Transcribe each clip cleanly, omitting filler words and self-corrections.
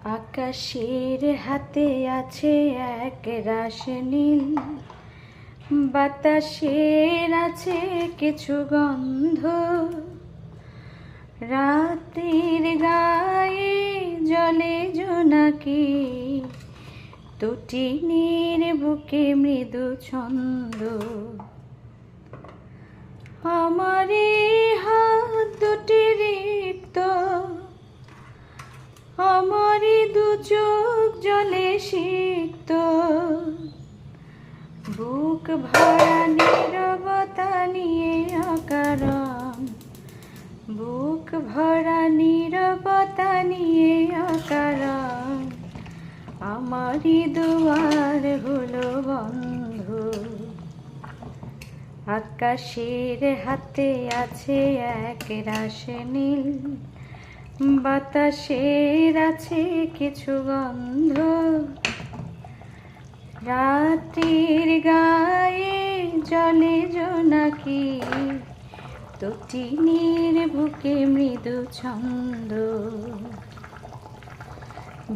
আকাশের হাতে আছে এক রাশ নীল, বাতাসের আছে কিছু গন্ধ, রাতের গায়ে জলে জোনাকি, তটিনীর বুকে মৃদু ছন্দ। আমার এই হাত দুটি রিক্ত, আমারই দু চোখ জলে সিক্ত, বুক ভরা নীরবতা নিয়ে অকারণ, বুক ভরা নীরবতা নিয়ে অকারণ, আমারই দুয়ার হলো বন্ধ। আকাশের হাতে আছে এক রাশ নীল, বাতাসের আছে কিছু গন্ধ, রাতের গায়ে জলে জোনাকি, তটিনীর বুকে মৃদু ছন্দ।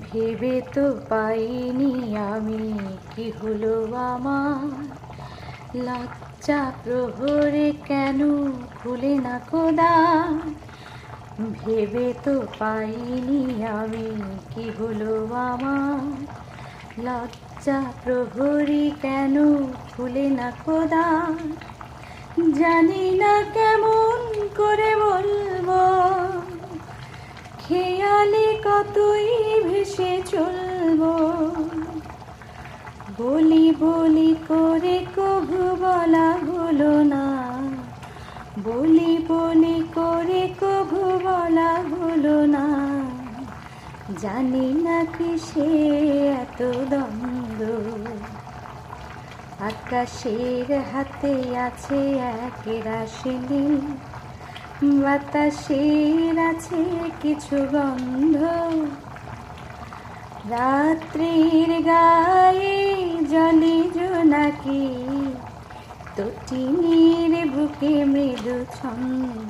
ভেবে তো পাইনি আমি কি হলো আমার, লজ্জা প্রহরে কেন খুলে না খোদা। ভেবে তো পাইনি আমি কি হলো আমার, লজ্জা প্রহরী কেন খুলে না খোদা। জানি না কেমন করে বলবো, খেয়ালে কতই ভেসে চলবো, বলি বলি করে কভু বলা হলো না, বলি বলি করে কভু বলা হলো না। জানি না কিসে এত দ্বন্দ্ব, আকাশের হাতে আছে এক রাশ নীল, বাতাসের আছে কিছু গন্ধ, রাত্রির গায়ে জলে জোনাকি, তটিনীর বুকে মৃদু ছন্দ।